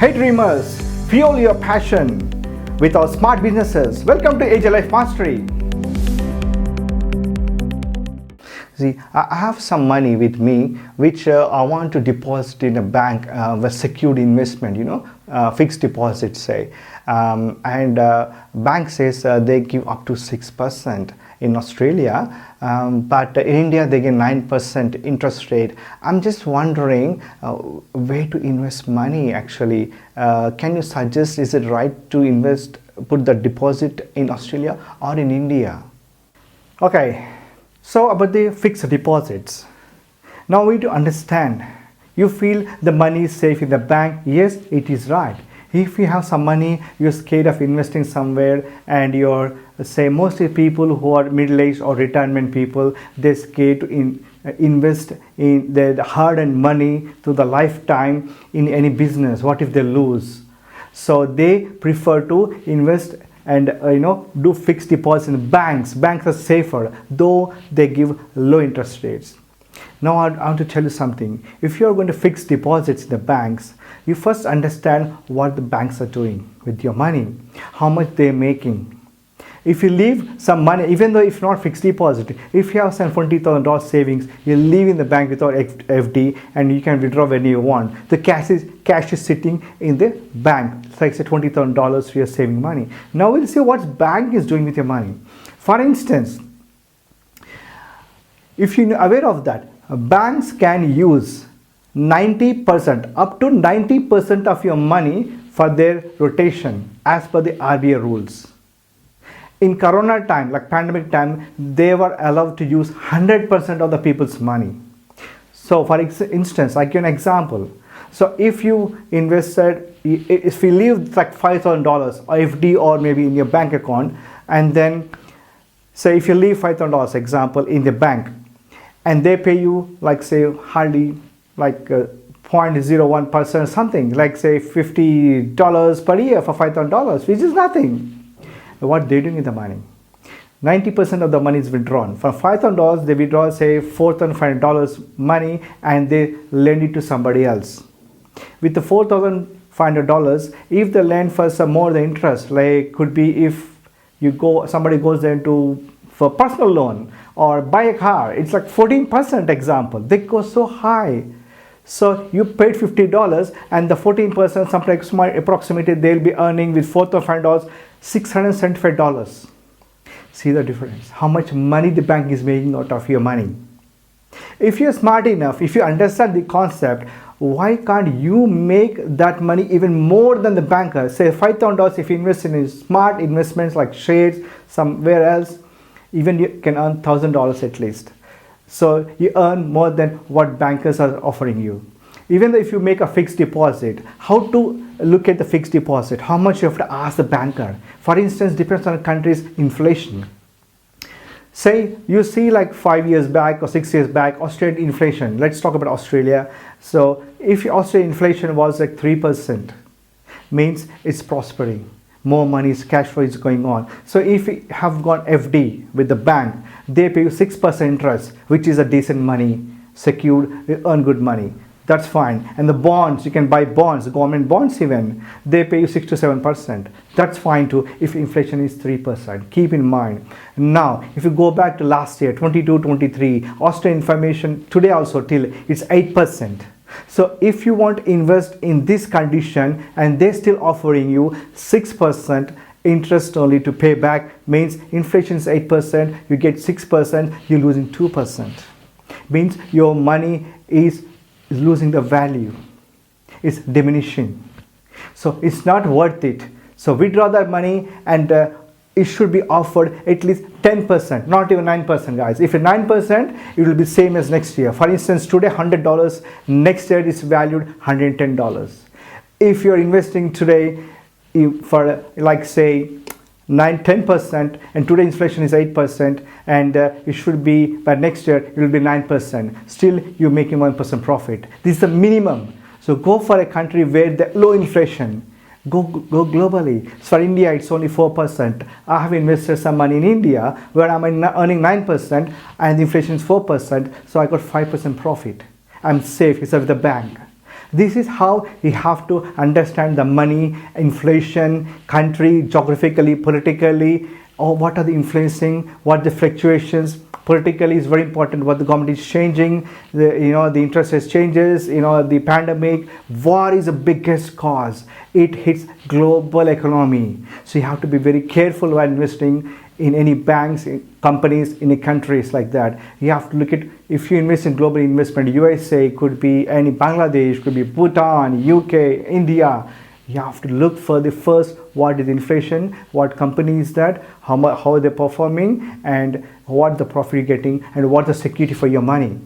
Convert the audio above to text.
Hey dreamers, fuel your passion with our smart businesses. Welcome to AJ Life Mastery. See, I have some money with me which I want to deposit in a bank with secured investment, fixed deposit say. Bank says they give up to 6% in Australia, but in India they get 9% interest rate. I'm just wondering where to invest money actually. Can you suggest, is it right to put the deposit in Australia or in India? Okay. So about the fixed deposits. Now we need to understand. You feel the money is safe in the bank. Yes, it is right. If you have some money, you're scared of investing somewhere, and you're, say, mostly people who are middle-aged or retirement people, they're scared to invest in their hard-earned money through the lifetime in any business. What if they lose? So they prefer to invest and do fixed deposits in banks. Banks are safer, though they give low interest rates. Now I want to tell you something. If you are going to fix deposits in the banks, you first understand what the banks are doing with your money, how much they are making. If you leave some money, even though if not fixed deposit, if you have some $20,000 savings, you leave in the bank without FD and you can withdraw when you want. The cash is sitting in the bank. It's like say $20,000 you're saving money. Now we'll see what bank is doing with your money. For instance, if you're aware of that, banks can use 90%, up to 90% of your money for their rotation as per the RBI rules. In Corona time, like pandemic time, they were allowed to use 100% of the people's money. So for instance, I give an example. So if you invested, if you leave like $5,000 or FD or maybe in your bank account, and then say if you leave $5,000 example in the bank, and they pay you like say hardly like 0.01% something, like say $50 per year for $5,000, which is nothing. What they're doing with the money, 90% of the money is withdrawn. For $5,000 they withdraw say $4,500 money and they lend it to somebody else. With the $4,500, if they lend for some more the interest, like could be if somebody goes there for personal loan or buy a car, it's like 14% example. They go so high. So you paid $50 and the 14%, sometimes approximately they'll be earning with $4,500, $675. See the difference, how much money the bank is making out of your money. If you're smart enough, if you understand the concept, why can't you make that money even more than the banker? Say $5,000, if you invest in smart investments like shares, somewhere else, even you can earn $1,000 at least. So you earn more than what bankers are offering you. Even though if you make a fixed deposit, how to look at the fixed deposit, how much you have to ask the banker. For instance, depends on the country's inflation. Say you see like 5 years back or 6 years back, Australian inflation. Let's talk about Australia. So if Australian inflation was like 3%, means it's prospering. More money, cash flow is going on. So if you have got FD with the bank, they pay you 6% interest, which is a decent money, secured, you earn good money. That's fine. And the bonds, you can buy bonds, government bonds even, they pay you 6 to 7%. That's fine too if inflation is 3%. Keep in mind. Now, if you go back to last year, 22-23, Australian inflation today also till it's 8%. So if you want to invest in this condition and they're still offering you 6% interest only to pay back, means inflation is 8%, you get 6%, you're losing 2%. Means your money is losing the value, it's diminishing. So it's not worth it. So withdraw that money and it should be offered at least 10%, not even 9%, guys. If it's 9%, it will be same as next year. For instance, today $100, next year it's valued $110. If you're investing today for like say 10%, and today inflation is 8%, and it should be by next year it will be 9%. Still, you're making 1% profit. This is the minimum. So go for a country where the low inflation. Go globally. So for India, it's only 4%. I have invested some money in India where I'm earning 9% and the inflation is 4%. So I got 5% profit. I'm safe. It's with the bank. This is how you have to understand the money, inflation, country, geographically, politically, or what are the influencing, what the fluctuations. Politically is very important, what the government is changing, the interest rate changes, the pandemic. War is the biggest cause. It hits global economy. So you have to be very careful while investing in any banks, in companies, in countries like that. You have to look at, if you invest in global investment, USA, could be any Bangladesh, could be Bhutan, UK, India. You have to look for the first, what is inflation, what company is that, how they're performing, and what the profit you're getting, and what the security for your money.